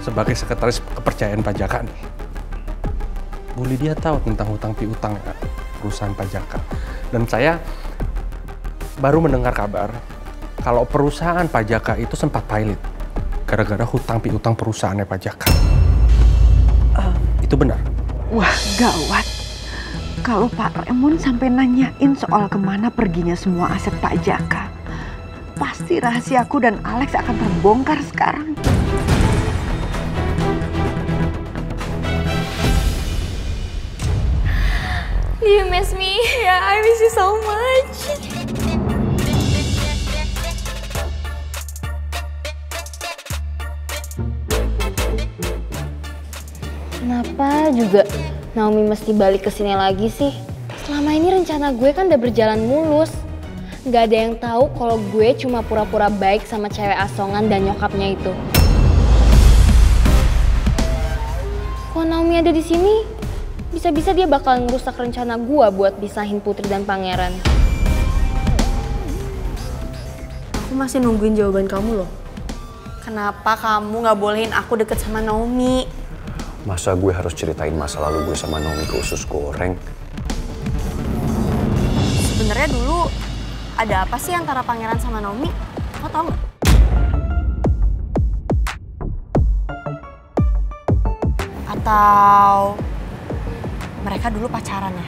sebagai sekretaris kepercayaan pajakan nih. Bu Lydia tahu tentang hutang piutang ya, perusahaan pajakan. Dan saya baru mendengar kabar kalau perusahaan pajakan itu sempat pilot gara-gara hutang piutang perusahaannya pajakan. Itu benar? Wah, gawat. Kalau Pak Raymond sampai nanyain soal kemana perginya semua aset Pak Jaka, pasti rahasiaku dan Alex akan terbongkar sekarang. Do you miss me? Yeah, I miss you so much. Kenapa juga Naomi mesti balik ke sini lagi sih? Selama ini rencana gue kan udah berjalan mulus. Gak ada yang tahu kalau gue cuma pura-pura baik sama cewek asongan dan nyokapnya itu. Kalau Naomi ada di sini, bisa-bisa dia bakal ngerusak rencana gue buat pisahin Putri dan Pangeran. Aku masih nungguin jawaban kamu loh. Kenapa kamu gak bolehin aku deket sama Naomi? Masa gue harus ceritain masa lalu gue sama Naomi ke usus goreng? Sebenarnya dulu ada apa sih antara Pangeran sama Naomi? Lo tau gak? Atau mereka dulu pacaran ya?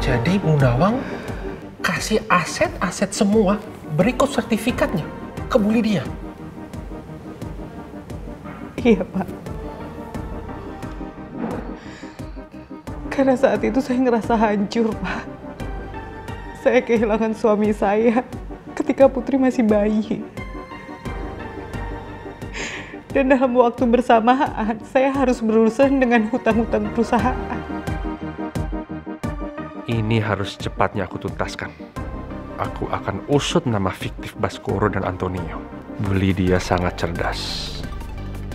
Jadi Bu Nawang kasih aset-aset semua berikut sertifikatnya ke Bu Lydia? Iya, Pak. Karena saat itu saya ngerasa hancur, Pak. Saya kehilangan suami saya ketika Putri masih bayi. Dan dalam waktu bersamaan, saya harus berurusan dengan hutang-hutang perusahaan. Ini harus cepatnya aku tuntaskan. Aku akan usut nama fiktif Baskoro dan Antonio. Bu Lydia sangat cerdas.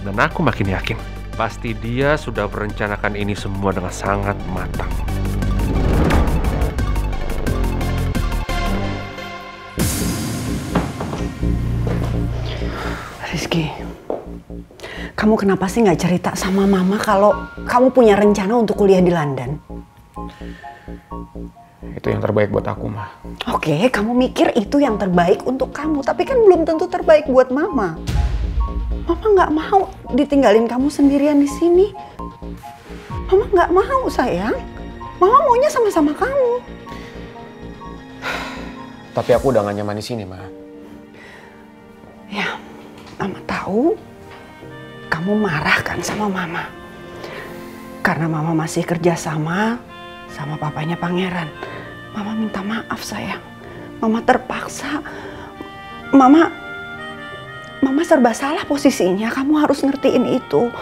Dan aku makin yakin, pasti dia sudah merencanakan ini semua dengan sangat matang. Rizky, kamu kenapa sih nggak cerita sama Mama kalau kamu punya rencana untuk kuliah di London? Itu yang terbaik buat aku, Ma. Oke, kamu mikir itu yang terbaik untuk kamu, tapi kan belum tentu terbaik buat Mama. Mama nggak mau ditinggalin kamu sendirian di sini. Mama nggak mau, sayang. Mama maunya sama-sama kamu. Tapi aku udah gak nyaman di sini, Ma. Ya, Mama tahu kamu marah kan sama Mama. Karena Mama masih kerja sama papanya Pangeran. Mama minta maaf, sayang. Mama terpaksa. Mama serba salah posisinya. Kamu harus ngertiin itu.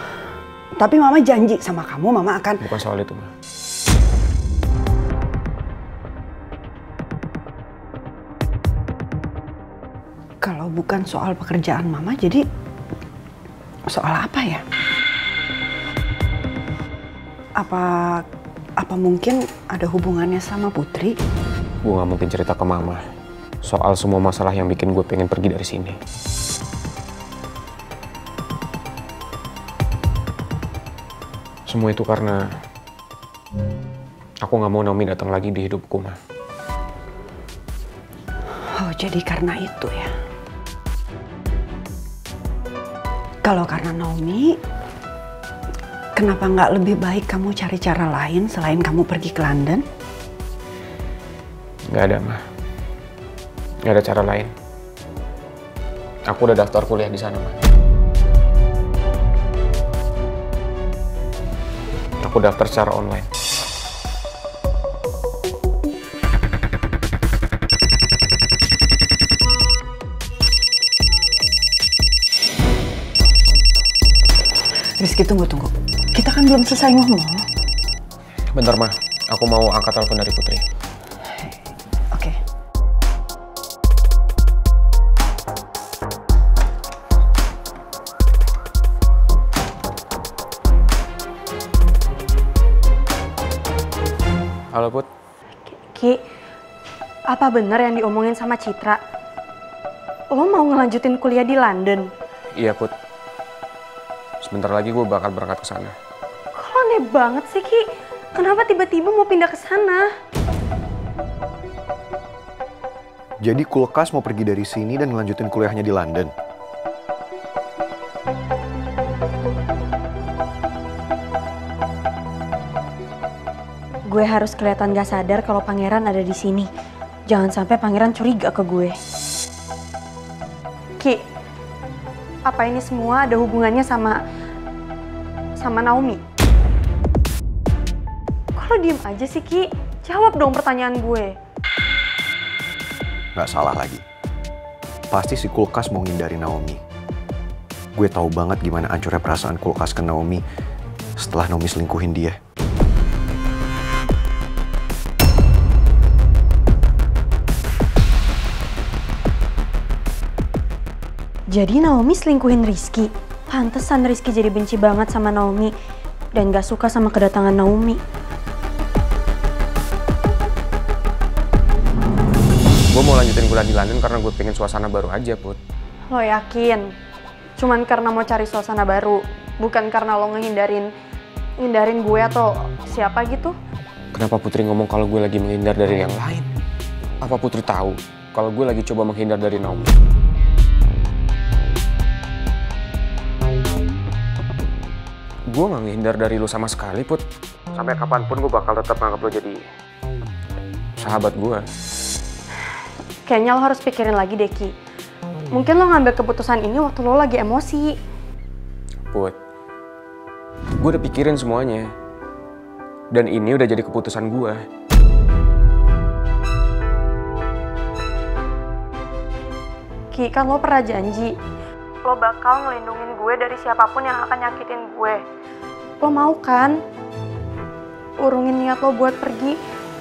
Tapi Mama janji sama kamu, Mama akan... Bukan soal itu, Ma. Kalau bukan soal pekerjaan Mama, jadi soal apa ya? Apa mungkin ada hubungannya sama Putri? Gue gak mungkin cerita ke Mama soal semua masalah yang bikin gue pengen pergi dari sini. Semua itu karena aku gak mau Naomi datang lagi di hidupku, Ma. Oh, jadi karena itu ya? Kalau karena Naomi, kenapa nggak lebih baik kamu cari cara lain selain kamu pergi ke London? Nggak ada, Ma. Nggak ada cara lain. Aku udah daftar kuliah di sana, Ma. Aku daftar secara online. Rizky, tunggu. Kita kan belum selesai ngomong. Bentar, Ma. Aku mau angkat telepon dari Putri. Oke. Halo, Put. Ki, Apa benar yang diomongin sama Citra? Lo mau ngelanjutin kuliah di London? Iya, Put. Sebentar lagi gue bakal berangkat ke sana. Kok aneh banget sih, Ki? Kenapa tiba-tiba mau pindah ke sana? Jadi Kulkas mau pergi dari sini dan ngelanjutin kuliahnya di London. Gue harus kelihatan gak sadar kalau pangeran ada di sini. Jangan sampai pangeran curiga ke gue. Ki, apa ini semua ada hubungannya sama Naomi? Kok lo diem aja sih, Ki? Jawab dong pertanyaan gue. Nggak salah lagi. Pasti si Kulkas mau ngindari Naomi. Gue tahu banget gimana hancurnya perasaan Kulkas ke Naomi setelah Naomi selingkuhin dia. Jadi Naomi selingkuhin Rizky. Pantesan Rizky jadi benci banget sama Naomi dan gak suka sama kedatangan Naomi. Gue mau lanjutin kuliah di London karena gue pengen suasana baru aja, Put. Lo yakin? Cuman karena mau cari suasana baru, bukan karena lo ngehindarin gue atau siapa gitu? Kenapa Putri ngomong kalau gue lagi menghindar dari yang lain? Apa Putri tahu kalau gue lagi coba menghindar dari Naomi? Gue gak ngehindar dari lo sama sekali, Put. Sampai kapanpun gue bakal tetap nganggap lo jadi sahabat gue. Kayaknya lo harus pikirin lagi deh, Ki. Mungkin lo ngambil keputusan ini waktu lo lagi emosi. Put, gue udah pikirin semuanya. Dan ini udah jadi keputusan gue. Ki, kan lo pernah janji lo bakal ngelindungin gue dari siapapun yang akan nyakitin gue. Lo mau kan urungin niat lo buat pergi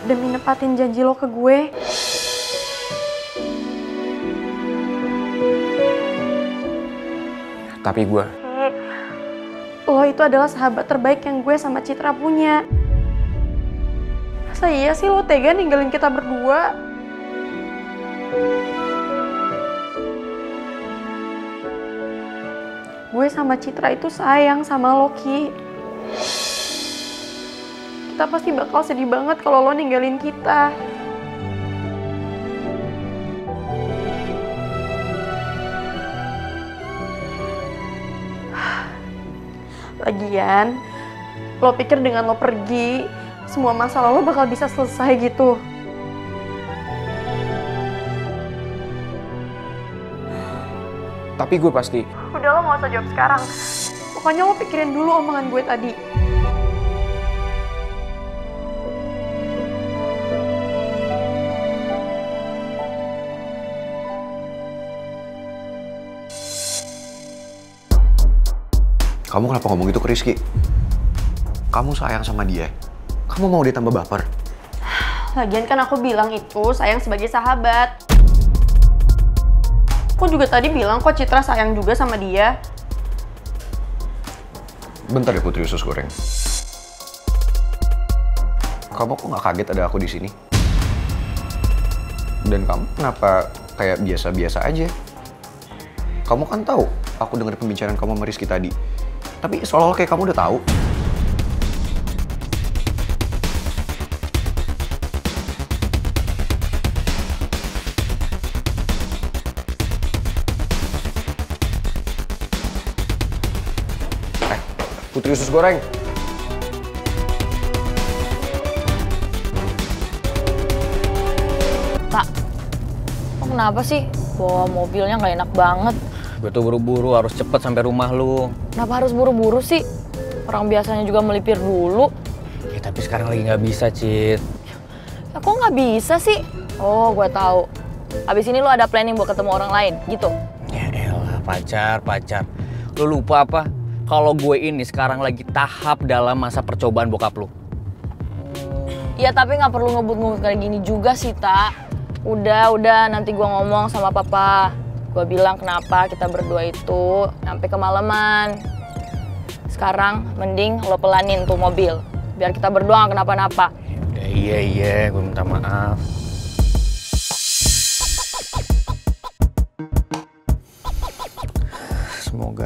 demi nepatin janji lo ke gue? Tapi gue... Lo itu adalah sahabat terbaik yang gue sama Citra punya. Masa iya sih lo tega ninggalin kita berdua? Gue sama Citra itu sayang sama lo, Ki. Kita pasti bakal sedih banget kalau lo ninggalin kita. Lagian, lo pikir dengan lo pergi, semua masalah lo bakal bisa selesai gitu? Tapi gue pasti... Udah, lo gak usah jawab sekarang. Pokoknya lo pikirin dulu omongan gue tadi. Kamu kenapa ngomong gitu ke Rizky? Kamu sayang sama dia. Kamu mau dia tambah baper? Lagian kan aku bilang itu sayang sebagai sahabat. Aku juga tadi bilang kok Citra sayang juga sama dia. Bentar ya Putri Usus Goreng. Kamu kok nggak kaget ada aku di sini? Dan kamu kenapa kayak biasa-biasa aja? Kamu kan tahu aku dengar pembicaraan kamu sama Rizky tadi. Tapi seolah-olah kayak kamu udah tahu. Putri Usus Goreng. Pak, lo kenapa sih? Bawa mobilnya nggak enak banget. Gue tuh buru-buru, harus cepet sampai rumah lu. Kenapa harus buru-buru sih? Orang biasanya juga melipir dulu. Ya tapi sekarang lagi nggak bisa, Cit. Ya kok nggak bisa sih? Oh, gue tahu. Abis ini lo ada planning buat ketemu orang lain, gitu? Ya elah, pacar. Lu lupa apa? Kalau gue ini sekarang lagi tahap dalam masa percobaan bokap lu. Ya tapi nggak perlu ngebut-ngebut kayak gini juga sih, Tak. Udah, nanti gue ngomong sama papa. Gue bilang kenapa kita berdua itu sampai kemalaman. Sekarang mending lo pelanin tuh mobil, biar kita berdua nggak kenapa-napa. Ya udah, iya, gue minta maaf.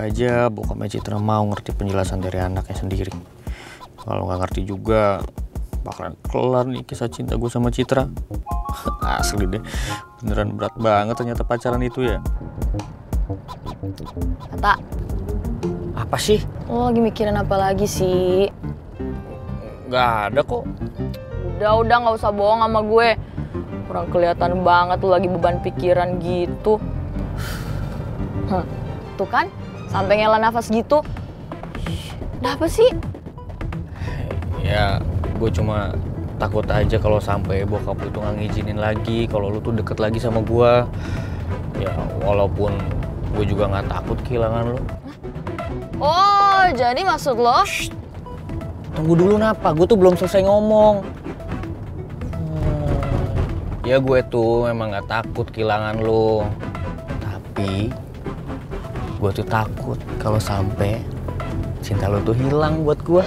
Semoga aja bokapnya Citra mau ngerti penjelasan dari anaknya sendiri. Kalau nggak ngerti juga, bakalan kelar nih kisah cinta gue sama Citra. Asli deh, beneran berat banget ternyata pacaran itu ya. Kata, Apa sih? lo lagi mikirin apa lagi sih? Nggak ada kok. Udah nggak usah bohong sama gue. Kurang kelihatan banget lo lagi beban pikiran gitu. Tuh kan, sampai ngela nafas gitu. Udah apa sih? Ya, gue cuma takut aja kalau sampai bokap lu tuh nggak ngizinin lagi kalau lu tuh deket lagi sama gue. Ya, walaupun gue juga nggak takut kehilangan lu. Oh, jadi maksud lo? Tunggu dulu Napa, gue tuh belum selesai ngomong. Ya gue tuh memang nggak takut kehilangan lu. Tapi gue tuh takut kalau sampai cinta lu tuh hilang buat gue.